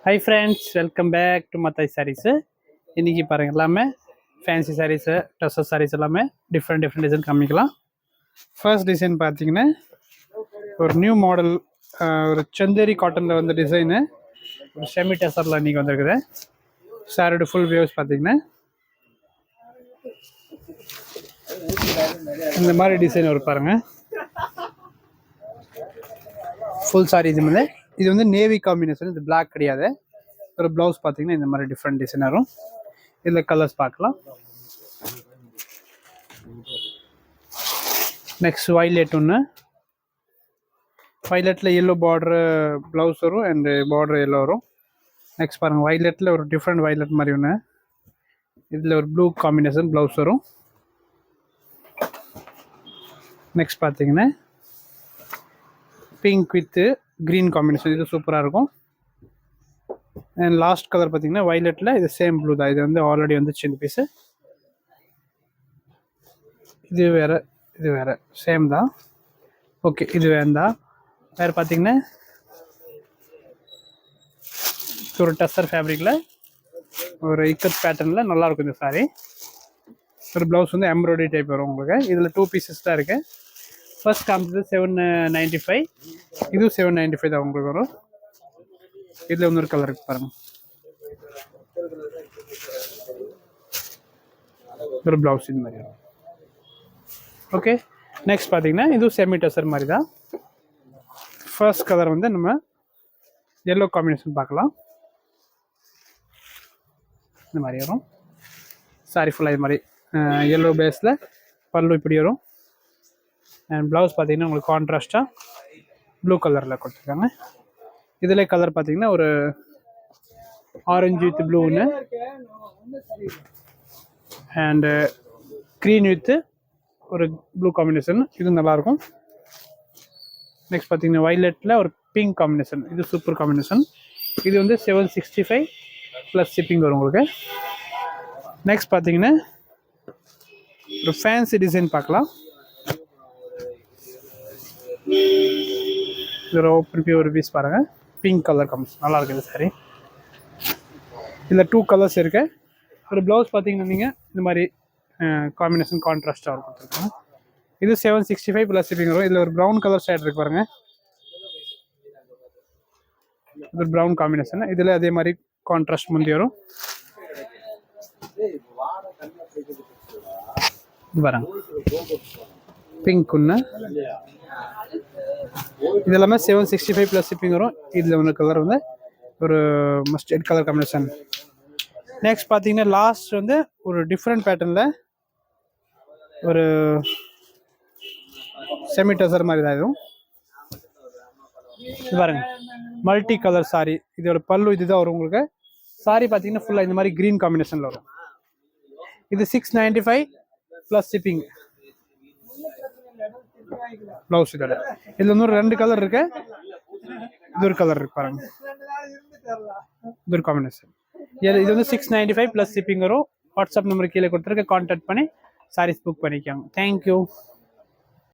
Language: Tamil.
High friends, welcome back to Mathai sarees. இன்றைக்கி பாருங்கள் எல்லாமே ஃபேன்சி சாரீஸு, ட்ரெஸ்ஸஸ் சாரீஸ் எல்லாமே டிஃப்ரெண்ட் டிசைன் காமிக்கலாம். ஃபர்ஸ்ட் டிசைன் பார்த்தீங்கன்னா ஒரு நியூ மாடல், ஒரு சந்தேரி காட்டனில் வந்து டிசைனு ஒரு செமி டெசரில் இன்றைக்கி வந்துருக்குது. சாரோட ஃபுல் வியூஸ் பார்த்தீங்கன்னா இந்த மாதிரி டிசைன் ஒரு பாருங்கள். ஃபுல் சாரி இது வந்து நேவி காம்பினேஷன், இது பிளாக் கிடையாது. ஒரு ப்ளவுஸ் பார்த்தீங்கன்னா இந்த மாதிரி டிஃப்ரெண்ட் டிசைன் வரும். இதில் கலர்ஸ் பார்க்கலாம். நெக்ஸ்ட் வைலெட் ஒன்று, வைலெட்டில் எல்லோ பார்டரு ப்ளவுஸ் வரும் அண்டு பார்டர் எல்லோ வரும். நெக்ஸ்ட் பாருங்கள், வைலெட்டில் ஒரு டிஃப்ரெண்ட் வைலெட் மாதிரி ஒன்று, இதில் ஒரு ப்ளூ காம்பினேஷன் ப்ளவுஸ் வரும். நெக்ஸ்ட் பார்த்தீங்கன்னா பிங்க் வித்து க்ரீன் காம்பினேஷன், இது சூப்பராக இருக்கும். அண்ட் லாஸ்ட் கலர் பார்த்தீங்கன்னா வைலெட்டில் இது சேம் ப்ளூ தான். இது வந்து ஆல்ரெடி வந்துச்சு இந்த பீஸு. இது வேறு, இது வேறு சேம் தான். ஓகே, இது வேண்டாம். வேறு பார்த்தீங்கன்னா ஒரு டஸ்ஸர் ஃபேப்ரிக்கில் ஒரு இக்கட் பேட்டர்னில் நல்லாயிருக்கும் இந்த சாரீ. ஒரு ப்ளவுஸ் வந்து எம்ப்ராய்டரி டைப் வரும் உங்களுக்கு. இதில் 2 பீசஸ் தான் இருக்குது. ஃபர்ஸ்ட் காமிச்சது 795, இதுவும் 795 தான் உங்களுக்கு வரும். இதில் இன்னொரு கலர் இருக்கு பாருங்கள், ஒரு ப்ளவுஸ் இந்த மாதிரி வரும். ஓகே, நெக்ஸ்ட் பார்த்தீங்கன்னா இதுவும் செமி டசர் மாதிரி தான். ஃபர்ஸ்ட் கலர் வந்து நம்ம எல்லோ காம்பினேஷன் பார்க்கலாம். இந்த மாதிரி வரும் சாரி ஃபுல்லாக. இது மாதிரி எல்லோ பேஸில் பல்லு இப்படி வரும். அண்ட் ப்ளவுஸ் பார்த்தீங்கன்னா உங்களுக்கு கான்ட்ராஸ்ட்டாக ப்ளூ கலரில் கொடுத்துருக்காங்க. இதில் கலர் பார்த்தீங்கன்னா ஒரு ஆரஞ்சு வித் ப்ளூ ஒன்று, அண்டு க்ரீன் வித்து ஒரு ப்ளூ காம்பினேஷன், இது நல்லாயிருக்கும். நெக்ஸ்ட் பார்த்தீங்கன்னா வைலெட்டில் ஒரு பிங்க் காம்பினேஷன், இது சூப்பர் காம்பினேஷன். இது வந்து 765 ப்ளஸ் ஷிப்பிங் வரும் உங்களுக்கு. நெக்ஸ்ட் பார்த்தீங்கன்னா ஒரு ஃபேன்சி டிசைன் பார்க்கலாம். இதில் ஓப்பன் ஒரு பீஸ் பாருங்கள், பிங்க் கலர் காம்பினேஷன் நல்லா இருக்குது இந்த சாரி. இதில் 2 கலர்ஸ் இருக்கு. ஒரு ப்ளவுஸ் பார்த்தீங்கன்னா நீங்கள் இந்த மாதிரி காம்பினேஷன் கான்ட்ராஸ்டாக கொடுத்துருக்காங்க. இது 765 ப்ளஸ் ஷிப்பிங் வரும். இதில் ஒரு ப்ரௌன் கலர் ஷேட் இருக்கு பாருங்கள், இது ப்ரௌன் காம்பினேஷன். இதில் அதே மாதிரி கான்ட்ராஸ்ட் முந்தி வரும். பாருங்க பிங்க் ஒன்று, இது எல்லாமே 765 ப்ளஸ் ஷிப்பிங் வரும். இதில் ஒன்று கலர் வந்து ஒரு மஸ்டர்ட் கலர் காம்பினேஷன். நெக்ஸ்ட் பார்த்தீங்கன்னா லாஸ்ட் வந்து ஒரு டிஃப்ரெண்ட் பேட்டர்னில் ஒரு செமி டசர் மாதிரி தான். இதுவும் இது பாருங்க, மல்டி கலர் சாரி. இதோட பல்லு இதுதான் வரும் உங்களுக்கு. சாரி பார்த்தீங்கன்னா ஃபுல்லாக இந்த மாதிரி க்ரீன் காம்பினேஷனில் வரும். இது 695 ப்ளஸ் ஷிப்பிங் ப்ளவுஸ். இதோட இதில் இன்னொரு 2 கலர் இருக்கு. இது ஒரு கலர் இருக்கு பாருங்க, இது ஒரு காம்பினேஷன். இது வந்து 695 ப்ளஸ் ஷிப்பிங் வரும். வாட்ஸ்அப் நம்பர் கீழே கொடுத்துருக்க, கான்டாக்ட் பண்ணி சாரீஸ் புக் பண்ணிக்கோங்க. தேங்க்யூ.